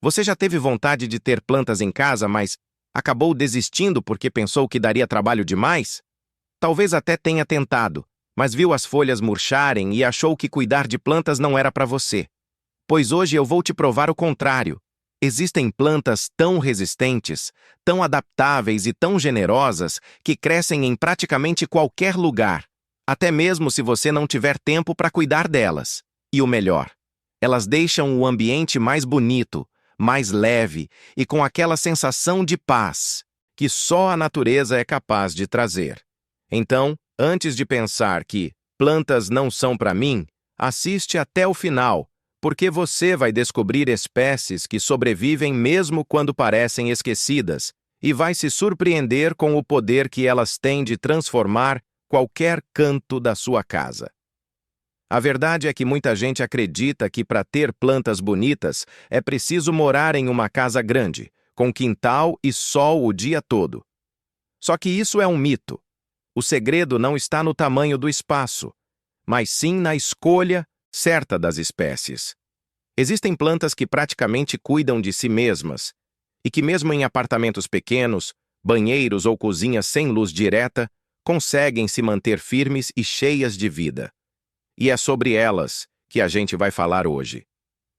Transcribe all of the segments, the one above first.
Você já teve vontade de ter plantas em casa, mas acabou desistindo porque pensou que daria trabalho demais? Talvez até tenha tentado, mas viu as folhas murcharem e achou que cuidar de plantas não era para você. Pois hoje eu vou te provar o contrário. Existem plantas tão resistentes, tão adaptáveis e tão generosas que crescem em praticamente qualquer lugar, até mesmo se você não tiver tempo para cuidar delas. E o melhor, elas deixam o ambiente mais bonito, mais leve e com aquela sensação de paz que só a natureza é capaz de trazer. Então, antes de pensar que plantas não são para mim, assiste até o final, porque você vai descobrir espécies que sobrevivem mesmo quando parecem esquecidas e vai se surpreender com o poder que elas têm de transformar qualquer canto da sua casa. A verdade é que muita gente acredita que para ter plantas bonitas é preciso morar em uma casa grande, com quintal e sol o dia todo. Só que isso é um mito. O segredo não está no tamanho do espaço, mas sim na escolha certa das espécies. Existem plantas que praticamente cuidam de si mesmas e que, mesmo em apartamentos pequenos, banheiros ou cozinhas sem luz direta, conseguem se manter firmes e cheias de vida. E é sobre elas que a gente vai falar hoje.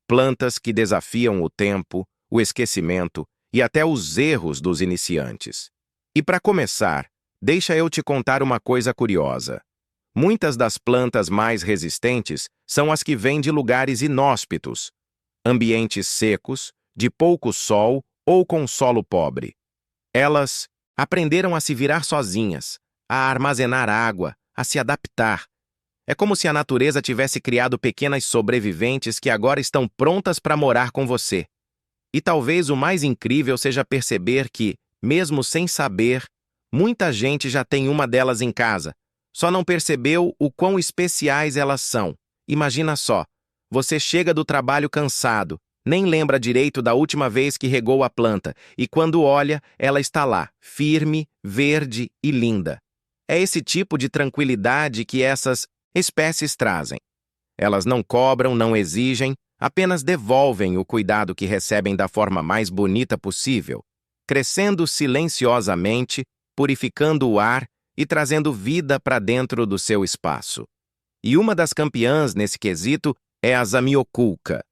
Plantas que desafiam o tempo, o esquecimento e até os erros dos iniciantes. E para começar, deixa eu te contar uma coisa curiosa. Muitas das plantas mais resistentes são as que vêm de lugares inóspitos, ambientes secos, de pouco sol ou com solo pobre. Elas aprenderam a se virar sozinhas, a armazenar água, a se adaptar. É como se a natureza tivesse criado pequenas sobreviventes que agora estão prontas para morar com você. E talvez o mais incrível seja perceber que, mesmo sem saber, muita gente já tem uma delas em casa. Só não percebeu o quão especiais elas são. Imagina só, você chega do trabalho cansado, nem lembra direito da última vez que regou a planta, e quando olha, ela está lá, firme, verde e linda. É esse tipo de tranquilidade que essas espécies trazem. Elas não cobram, não exigem, apenas devolvem o cuidado que recebem da forma mais bonita possível, crescendo silenciosamente, purificando o ar e trazendo vida para dentro do seu espaço. E uma das campeãs nesse quesito é a Zamioculca.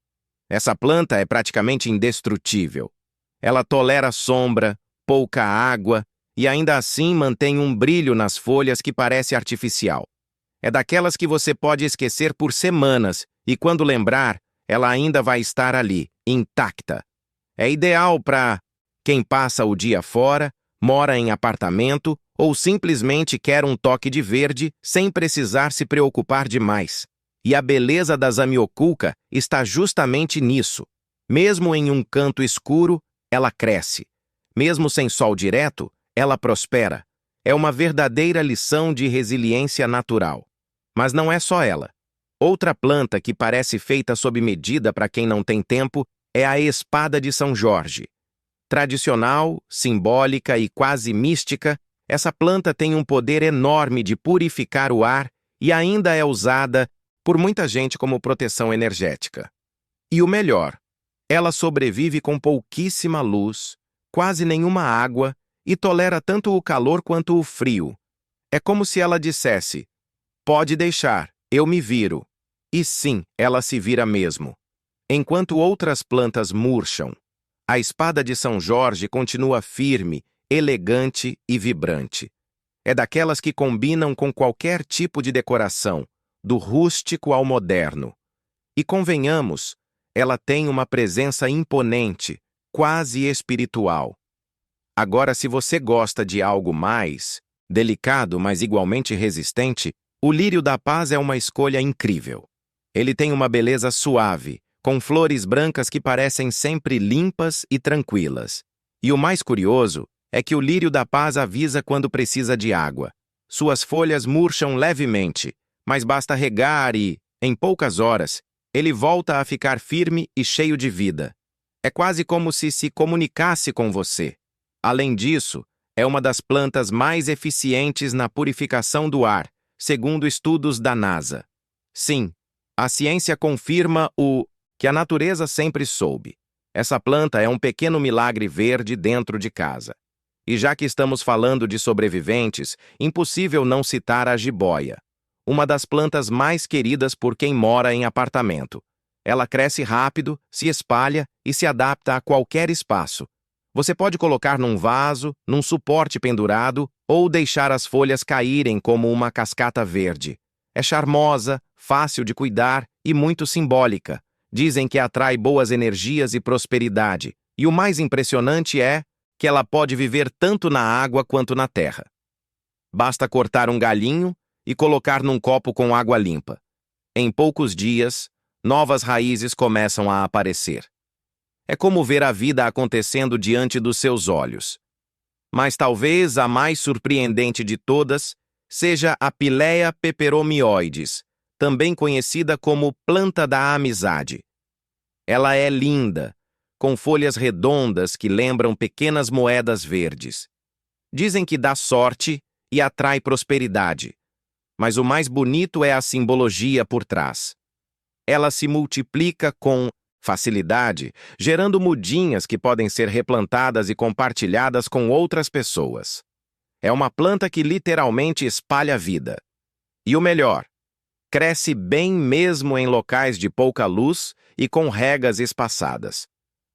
Essa planta é praticamente indestrutível. Ela tolera sombra, pouca água e ainda assim mantém um brilho nas folhas que parece artificial. É daquelas que você pode esquecer por semanas e, quando lembrar, ela ainda vai estar ali, intacta. É ideal para quem passa o dia fora, mora em apartamento ou simplesmente quer um toque de verde sem precisar se preocupar demais. E a beleza da Zamioculca está justamente nisso. Mesmo em um canto escuro, ela cresce. Mesmo sem sol direto, ela prospera. É uma verdadeira lição de resiliência natural. Mas não é só ela. Outra planta que parece feita sob medida para quem não tem tempo é a espada de São Jorge. Tradicional, simbólica e quase mística, essa planta tem um poder enorme de purificar o ar e ainda é usada por muita gente como proteção energética. E o melhor, ela sobrevive com pouquíssima luz, quase nenhuma água e tolera tanto o calor quanto o frio. É como se ela dissesse: pode deixar, eu me viro. E sim, ela se vira mesmo. Enquanto outras plantas murcham, a espada de São Jorge continua firme, elegante e vibrante. É daquelas que combinam com qualquer tipo de decoração, do rústico ao moderno. E convenhamos, ela tem uma presença imponente, quase espiritual. Agora, se você gosta de algo mais delicado, mas igualmente resistente, o lírio da paz é uma escolha incrível. Ele tem uma beleza suave, com flores brancas que parecem sempre limpas e tranquilas. E o mais curioso é que o lírio da paz avisa quando precisa de água. Suas folhas murcham levemente, mas basta regar e, em poucas horas, ele volta a ficar firme e cheio de vida. É quase como se comunicasse com você. Além disso, é uma das plantas mais eficientes na purificação do ar, segundo estudos da NASA. Sim, a ciência confirma o que a natureza sempre soube. Essa planta é um pequeno milagre verde dentro de casa. E já que estamos falando de sobreviventes, impossível não citar a jiboia, uma das plantas mais queridas por quem mora em apartamento. Ela cresce rápido, se espalha e se adapta a qualquer espaço. Você pode colocar num vaso, num suporte pendurado ou deixar as folhas caírem como uma cascata verde. É charmosa, fácil de cuidar e muito simbólica. Dizem que atrai boas energias e prosperidade. E o mais impressionante é que ela pode viver tanto na água quanto na terra. Basta cortar um galhinho e colocar num copo com água limpa. Em poucos dias, novas raízes começam a aparecer. É como ver a vida acontecendo diante dos seus olhos. Mas talvez a mais surpreendente de todas seja a Pilea peperomioides, também conhecida como planta da amizade. Ela é linda, com folhas redondas que lembram pequenas moedas verdes. Dizem que dá sorte e atrai prosperidade. Mas o mais bonito é a simbologia por trás. Ela se multiplica com facilidade, gerando mudinhas que podem ser replantadas e compartilhadas com outras pessoas. É uma planta que literalmente espalha a vida. E o melhor, cresce bem mesmo em locais de pouca luz e com regas espaçadas.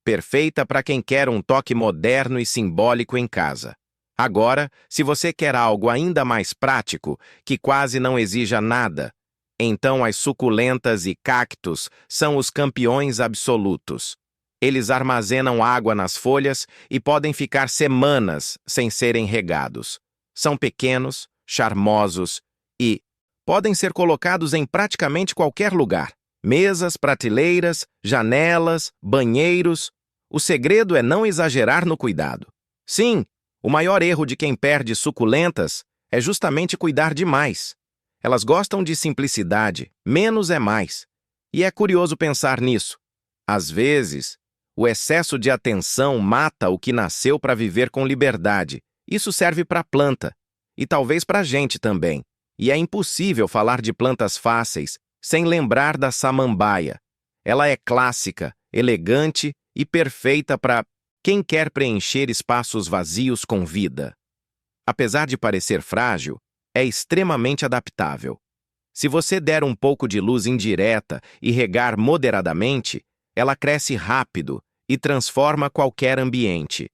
Perfeita para quem quer um toque moderno e simbólico em casa. Agora, se você quer algo ainda mais prático, que quase não exija nada, então as suculentas e cactos são os campeões absolutos. Eles armazenam água nas folhas e podem ficar semanas sem serem regados. São pequenos, charmosos e podem ser colocados em praticamente qualquer lugar. Mesas, prateleiras, janelas, banheiros. O segredo é não exagerar no cuidado. Sim, o maior erro de quem perde suculentas é justamente cuidar demais. Elas gostam de simplicidade, menos é mais. E é curioso pensar nisso. Às vezes, o excesso de atenção mata o que nasceu para viver com liberdade. Isso serve para a planta, e talvez para a gente também. E é impossível falar de plantas fáceis sem lembrar da samambaia. Ela é clássica, elegante e perfeita para quem quer preencher espaços vazios com vida. Apesar de parecer frágil, é extremamente adaptável. Se você der um pouco de luz indireta e regar moderadamente, ela cresce rápido e transforma qualquer ambiente.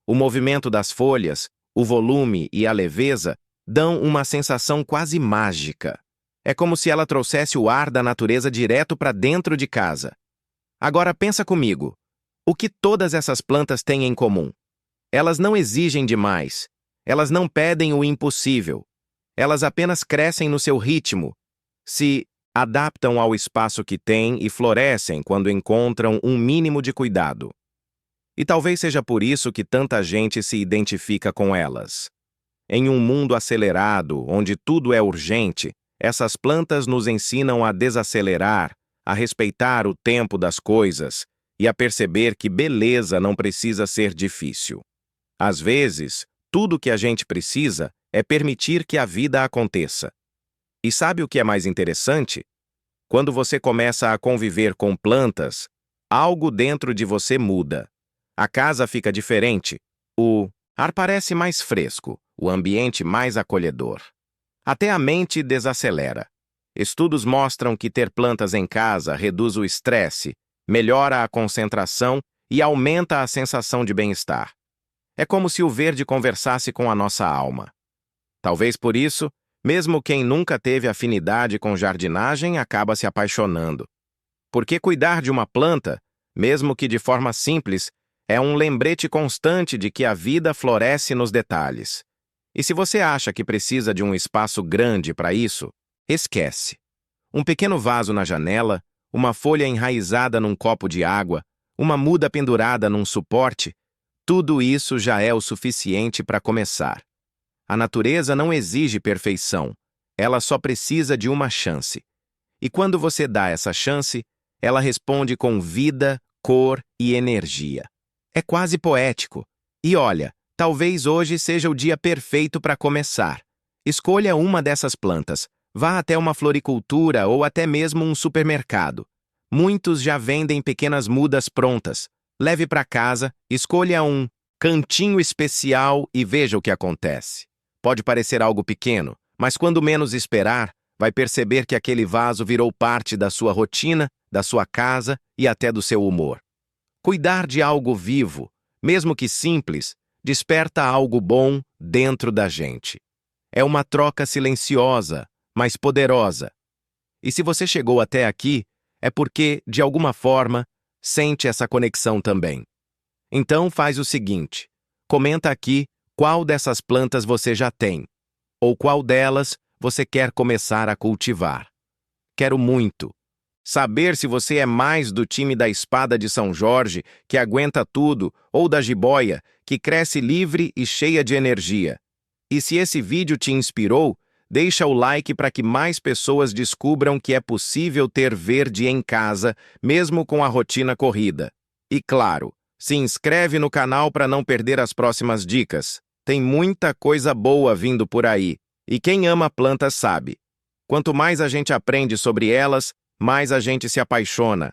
O movimento das folhas, o volume e a leveza dão uma sensação quase mágica. É como se ela trouxesse o ar da natureza direto para dentro de casa. Agora pensa comigo. O que todas essas plantas têm em comum? Elas não exigem demais. Elas não pedem o impossível. Elas apenas crescem no seu ritmo, se adaptam ao espaço que têm e florescem quando encontram um mínimo de cuidado. E talvez seja por isso que tanta gente se identifica com elas. Em um mundo acelerado, onde tudo é urgente, essas plantas nos ensinam a desacelerar, a respeitar o tempo das coisas e a perceber que beleza não precisa ser difícil. Às vezes, tudo que a gente precisa é permitir que a vida aconteça. E sabe o que é mais interessante? Quando você começa a conviver com plantas, algo dentro de você muda. A casa fica diferente, o ar parece mais fresco, o ambiente mais acolhedor. Até a mente desacelera. Estudos mostram que ter plantas em casa reduz o estresse, melhora a concentração e aumenta a sensação de bem-estar. É como se o verde conversasse com a nossa alma. Talvez por isso, mesmo quem nunca teve afinidade com jardinagem acaba se apaixonando. Porque cuidar de uma planta, mesmo que de forma simples, é um lembrete constante de que a vida floresce nos detalhes. E se você acha que precisa de um espaço grande para isso, esquece. Um pequeno vaso na janela, uma folha enraizada num copo de água, uma muda pendurada num suporte, tudo isso já é o suficiente para começar. A natureza não exige perfeição, ela só precisa de uma chance. E quando você dá essa chance, ela responde com vida, cor e energia. É quase poético. E olha, talvez hoje seja o dia perfeito para começar. Escolha uma dessas plantas, vá até uma floricultura ou até mesmo um supermercado. Muitos já vendem pequenas mudas prontas. Leve para casa, escolha um cantinho especial e veja o que acontece. Pode parecer algo pequeno, mas quando menos esperar, vai perceber que aquele vaso virou parte da sua rotina, da sua casa e até do seu humor. Cuidar de algo vivo, mesmo que simples, desperta algo bom dentro da gente. É uma troca silenciosa, mas poderosa. E se você chegou até aqui, é porque, de alguma forma, sente essa conexão também. Então faz o seguinte, comenta aqui qual dessas plantas você já tem, ou qual delas você quer começar a cultivar. Quero muito saber se você é mais do time da espada de São Jorge, que aguenta tudo, ou da jiboia, que cresce livre e cheia de energia. E se esse vídeo te inspirou, deixa o like para que mais pessoas descubram que é possível ter verde em casa, mesmo com a rotina corrida. E claro, se inscreve no canal para não perder as próximas dicas. Tem muita coisa boa vindo por aí. E quem ama plantas sabe. Quanto mais a gente aprende sobre elas, mais a gente se apaixona.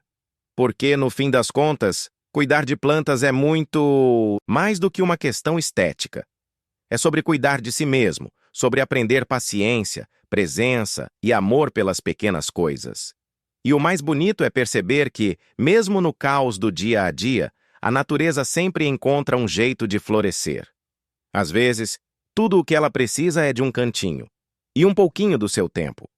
Porque, no fim das contas, cuidar de plantas é muito mais do que uma questão estética. É sobre cuidar de si mesmo, sobre aprender paciência, presença e amor pelas pequenas coisas. E o mais bonito é perceber que, mesmo no caos do dia a dia, a natureza sempre encontra um jeito de florescer. Às vezes, tudo o que ela precisa é de um cantinho e um pouquinho do seu tempo.